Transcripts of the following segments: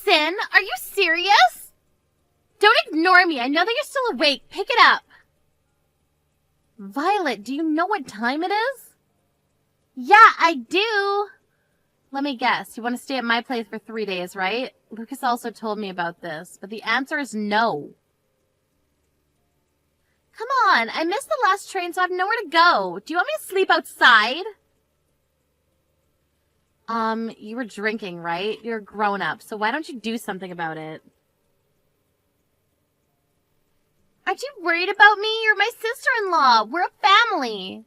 Madison, are you serious? Don't ignore me. I know that you're still awake. Pick it up. Violet, do you know what time it is? Yeah, I do. Let me guess. You want to stay at my place for 3 days, right? Lucas also told me about this, but the answer is no. Come on, I missed the last train, so I have nowhere to go. Do you want me to sleep outside? You were drinking, right? You're a grown-up, so why don't you do something about it? Aren't you worried about me? You're my sister-in-law. We're a family.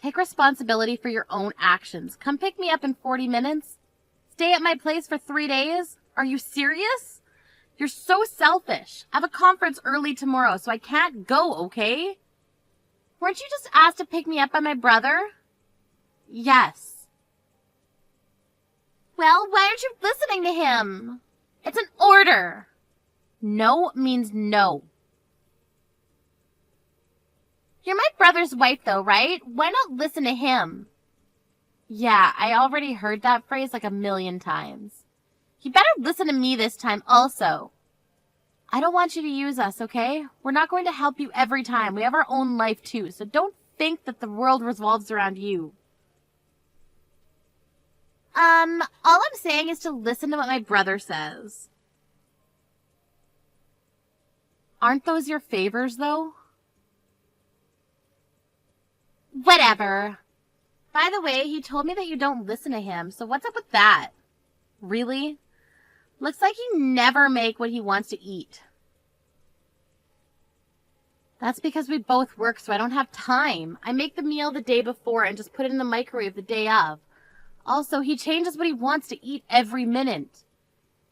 Take responsibility for your own actions. Come pick me up in 40 minutes. Stay at my place for 3 days? Are you serious? You're so selfish. I have a conference early tomorrow, so I can't go, okay? Weren't you just asked to pick me up by my brother? Yes. Well, why aren't you listening to him? It's an order. No means no. You're my brother's wife, though, right? Why not listen to him? Yeah, I already heard that phrase like 1,000,000 times. You better listen to me this time also. I don't want you to use us, okay? We're not going to help you every time. We have our own life, too, so don't think that the world revolves around you. All I'm saying is to listen to what my brother says. Aren't those your favors, though? Whatever. By the way, he told me that you don't listen to him, so what's up with that? Really? Looks like you never make what he wants to eat. That's because we both work, so I don't have time. I make the meal the day before and just put it in the microwave the day of. Also, he changes what he wants to eat every minute.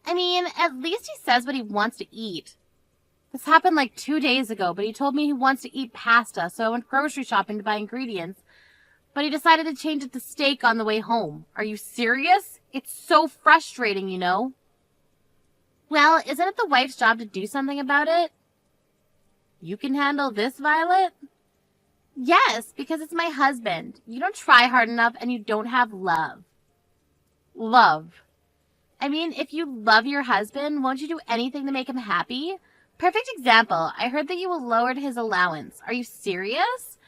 I mean, at least he says what he wants to eat. This happened like 2 days ago, but he told me he wants to eat pasta, so I went grocery shopping to buy ingredients. But he decided to change it to steak on the way home. Are you serious? It's so frustrating, you know. Well, isn't it the wife's job to do something about it? You can handle this, Violet? Yes, because it's my husband. You don't try hard enough and you don't have love. Love. I mean, if you love your husband, won't you do anything to make him happy? Perfect example. I heard that you lowered his allowance. Are you serious?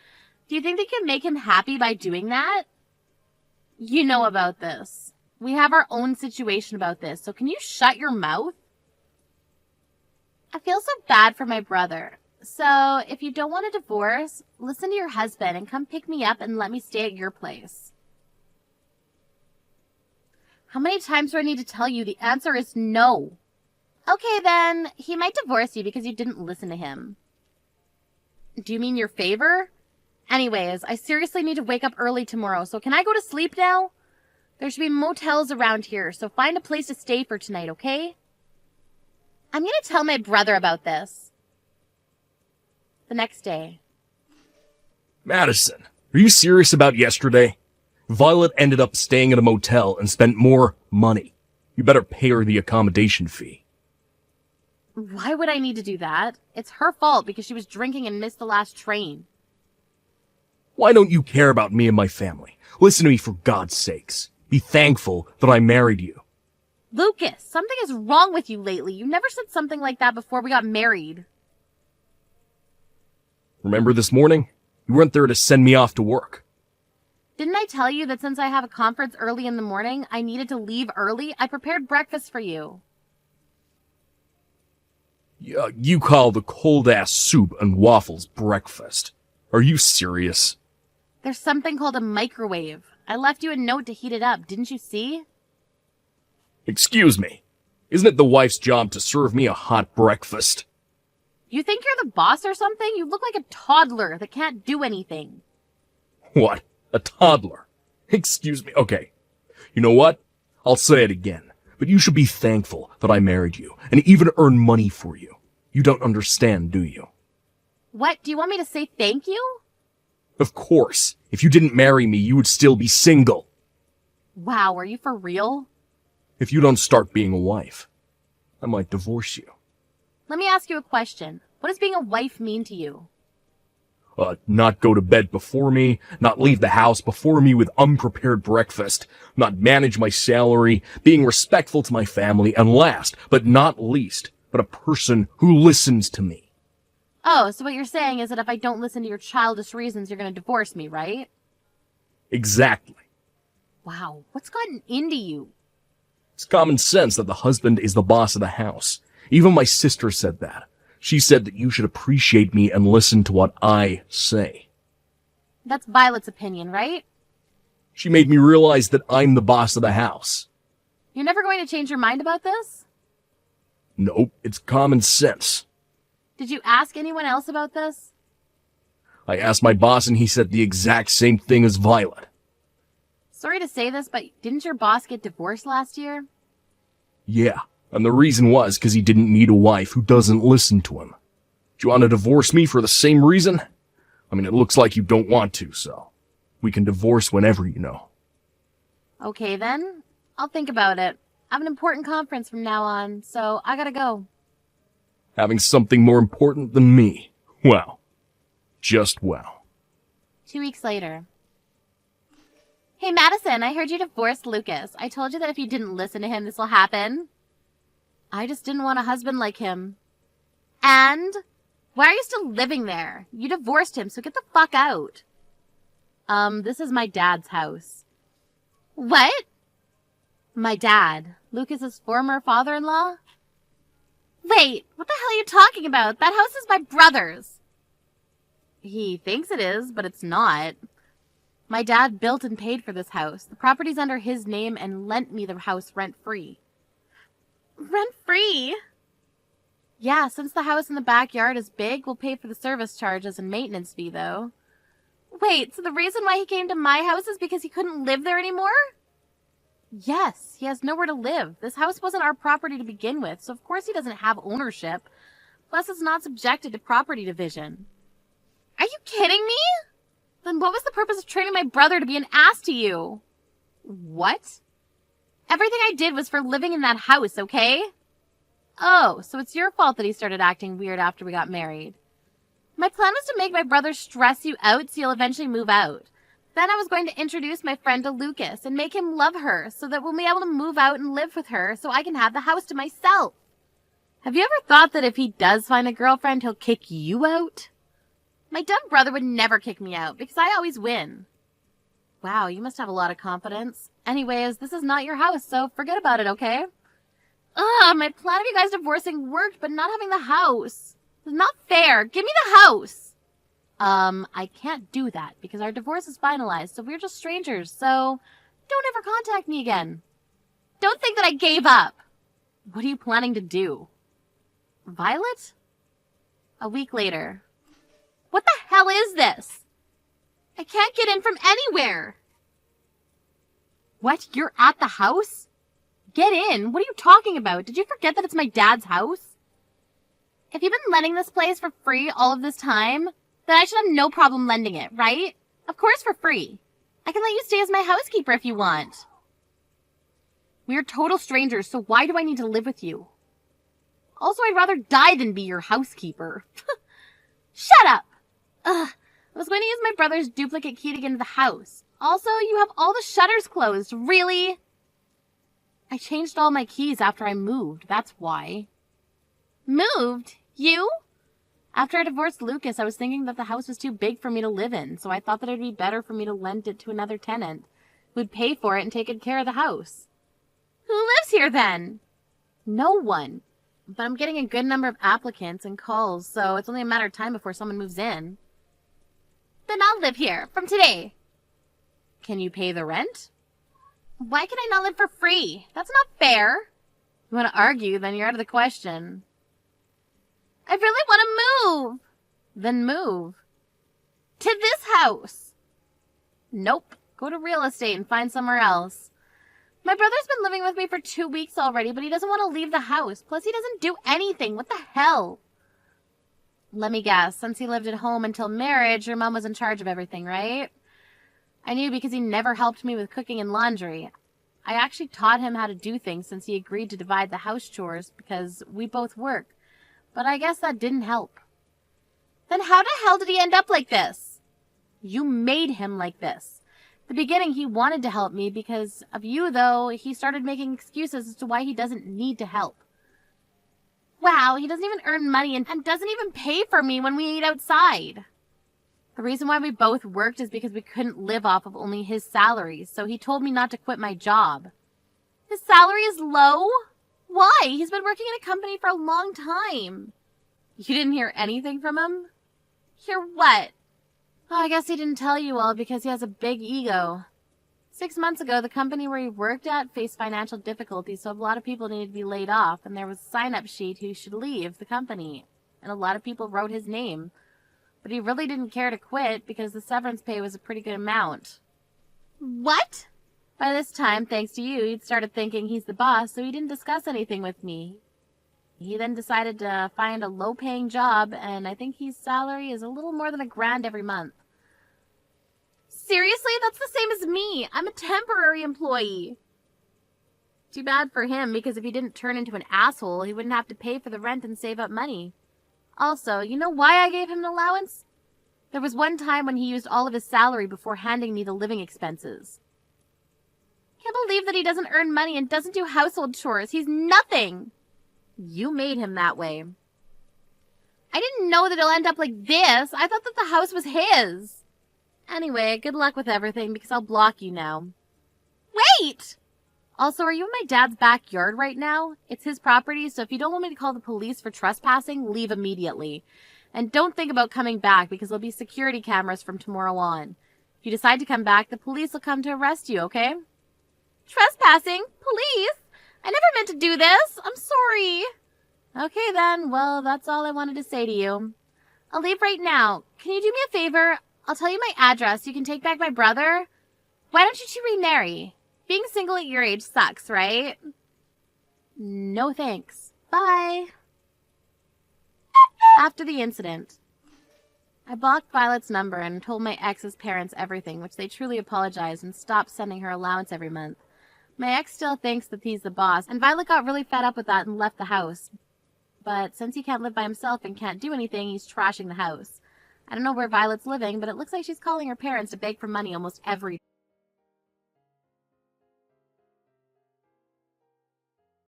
Do you think they can make him happy by doing that? You know about this. We have our own situation about this, so can you shut your mouth? I feel so bad for my brother. So, if you don't want a divorce, listen to your husband and come pick me up and let me stay at your place. How many times do I need to tell you? The answer is no. Okay, then. He might divorce you because you didn't listen to him. Do you mean your favor? Anyways, I seriously need to wake up early tomorrow, so can I go to sleep now? There should be motels around here, so find a place to stay for tonight, okay? I'm gonna tell my brother about this. The next day. Madison, are you serious about yesterday? Violet ended up staying at a motel and spent more money. You better pay her the accommodation fee. Why would I need to do that? It's her fault because she was drinking and missed the last train. Why don't you care about me and my family? Listen to me for God's sakes. Be thankful that I married you. Lucas, something is wrong with you lately. You never said something like that before we got married. Remember this morning? You weren't there to send me off to work. Didn't I tell you that since I have a conference early in the morning, I needed to leave early? I prepared breakfast for you. You call the cold-ass soup and waffles breakfast. Are you serious? There's something called a microwave. I left you a note to heat it up. Didn't you see? Excuse me. Isn't it the wife's job to serve me a hot breakfast? You think you're the boss or something? You look like a toddler that can't do anything. What? A toddler? Excuse me. Okay. You know what? I'll say it again. But you should be thankful that I married you and even earn money for you. You don't understand, do you? What? Do you want me to say thank you? Of course. If you didn't marry me, you would still be single. Wow, are you for real? If you don't start being a wife, I might divorce you. Let me ask you a question. What does being a wife mean to you? Not go to bed before me, not leave the house before me with unprepared breakfast, not manage my salary, being respectful to my family, and last, but not least, but a person who listens to me. Oh, so what you're saying is that if I don't listen to your childish reasons, you're going to divorce me, right? Exactly. Wow, what's gotten into you? It's common sense that the husband is the boss of the house. Even my sister said that. She said that you should appreciate me and listen to what I say. That's Violet's opinion, right? She made me realize that I'm the boss of the house. You're never going to change your mind about this? Nope, it's common sense. Did you ask anyone else about this? I asked my boss and he said the exact same thing as Violet. Sorry to say this, but didn't your boss get divorced last year? Yeah, and the reason was because he didn't need a wife who doesn't listen to him. Do you want to divorce me for the same reason? I mean, it looks like you don't want to, so we can divorce whenever, you know. Okay then, I'll think about it. I have an important conference from now on, so I gotta go. Having something more important than me. Wow. Just wow. 2 weeks later. Hey Madison, I heard you divorced Lucas. I told you that if you didn't listen to him, this will happen. I just didn't want a husband like him. And? Why are you still living there? You divorced him, so get the fuck out. This is my dad's house. What? My dad, Lucas's former father-in-law? Wait, what the hell are you talking about? That house is my brother's. He thinks it is, but it's not. My dad built and paid for this house. The property's under his name and lent me the house rent-free. Rent-free? Yeah, since the house in the backyard is big, we'll pay for the service charges and maintenance fee, though. Wait, so the reason why he came to my house is because he couldn't live there anymore? Yes, he has nowhere to live. This house wasn't our property to begin with, so of course he doesn't have ownership. Plus, it's not subjected to property division. Are you kidding me? Then what was the purpose of training my brother to be an ass to you? What? Everything I did was for living in that house, okay? Oh, so it's your fault that he started acting weird after we got married. My plan was to make my brother stress you out so you'll eventually move out. Then I was going to introduce my friend to Lucas and make him love her so that we'll be able to move out and live with her so I can have the house to myself. Have you ever thought that if he does find a girlfriend, he'll kick you out? My dumb brother would never kick me out because I always win. Wow, you must have a lot of confidence. Anyways, this is not your house, so forget about it, okay? Ugh, my plan of you guys divorcing worked, but not having the house. It's not fair. Give me the house. I can't do that because our divorce is finalized, so we're just strangers, so don't ever contact me again. Don't think that I gave up. What are you planning to do? Violet? A week later. What the hell is this? I can't get in from anywhere. What? You're at the house? Get in. What are you talking about? Did you forget that it's my dad's house? If you've been letting this place for free all of this time, then I should have no problem lending it, right? Of course for free. I can let you stay as my housekeeper if you want. We're total strangers, so why do I need to live with you? Also, I'd rather die than be your housekeeper. Shut up! Ugh, I was going to use my brother's duplicate key to get into the house. Also, you have all the shutters closed. Really? I changed all my keys after I moved. That's why. Moved? You? After I divorced Lucas, I was thinking that the house was too big for me to live in, so I thought that it would be better for me to lend it to another tenant who would pay for it and take good care of the house. Who lives here then? No one. But I'm getting a good number of applicants and calls, so it's only a matter of time before someone moves in. Then I'll live here, from today. Can you pay the rent? Why can I not live for free? That's not fair. If you want to argue, then you're out of the question. I really want to move. Then move. To this house. Nope. Go to real estate and find somewhere else. My brother's been living with me for 2 weeks already, but he doesn't want to leave the house. Plus, he doesn't do anything. What the hell? Let me guess. Since he lived at home until marriage, your mom was in charge of everything, right? I knew because he never helped me with cooking and laundry. I actually taught him how to do things since he agreed to divide the house chores because we both work. But I guess that didn't help. Then how the hell did he end up like this? You made him like this. At the beginning, he wanted to help me because of you, though. He started making excuses as to why he doesn't need to help. Wow, he doesn't even earn money and doesn't even pay for me when we eat outside. The reason why we both worked is because we couldn't live off of only his salary, so he told me not to quit my job. His salary is low? Why? He's been working in a company for a long time. You didn't hear anything from him? Hear what? Oh, I guess he didn't tell you all because he has a big ego. 6 months ago, the company where he worked at faced financial difficulties, so a lot of people needed to be laid off, and there was a sign-up sheet who should leave the company, and a lot of people wrote his name. But he really didn't care to quit because the severance pay was a pretty good amount. What? By this time, thanks to you, he'd started thinking he's the boss, so he didn't discuss anything with me. He then decided to find a low-paying job, and I think his salary is a little more than $1,000 every month. Seriously? That's the same as me. I'm a temporary employee. Too bad for him, because if he didn't turn into an asshole, he wouldn't have to pay for the rent and save up money. Also, you know why I gave him an allowance? There was one time when he used all of his salary before handing me the living expenses. Can't believe that he doesn't earn money and doesn't do household chores. He's nothing. You made him that way. I didn't know that he'll end up like this. I thought that the house was his. Anyway, good luck with everything because I'll block you now. Wait! Also, are you in my dad's backyard right now? It's his property, so if you don't want me to call the police for trespassing, leave immediately. And don't think about coming back because there'll be security cameras from tomorrow on. If you decide to come back, the police will come to arrest you, okay? Trespassing? Police? I never meant to do this. I'm sorry. Okay then, well, that's all I wanted to say to you. I'll leave right now. Can you do me a favor? I'll tell you my address. You can take back my brother. Why don't you two remarry? Being single at your age sucks, right? No thanks. Bye. After the incident, I blocked Violet's number and told my ex's parents everything, which they truly apologized and stopped sending her allowance every month. My ex still thinks that he's the boss, and Violet got really fed up with that and left the house. But since he can't live by himself and can't do anything, he's trashing the house. I don't know where Violet's living, but it looks like she's calling her parents to beg for money almost every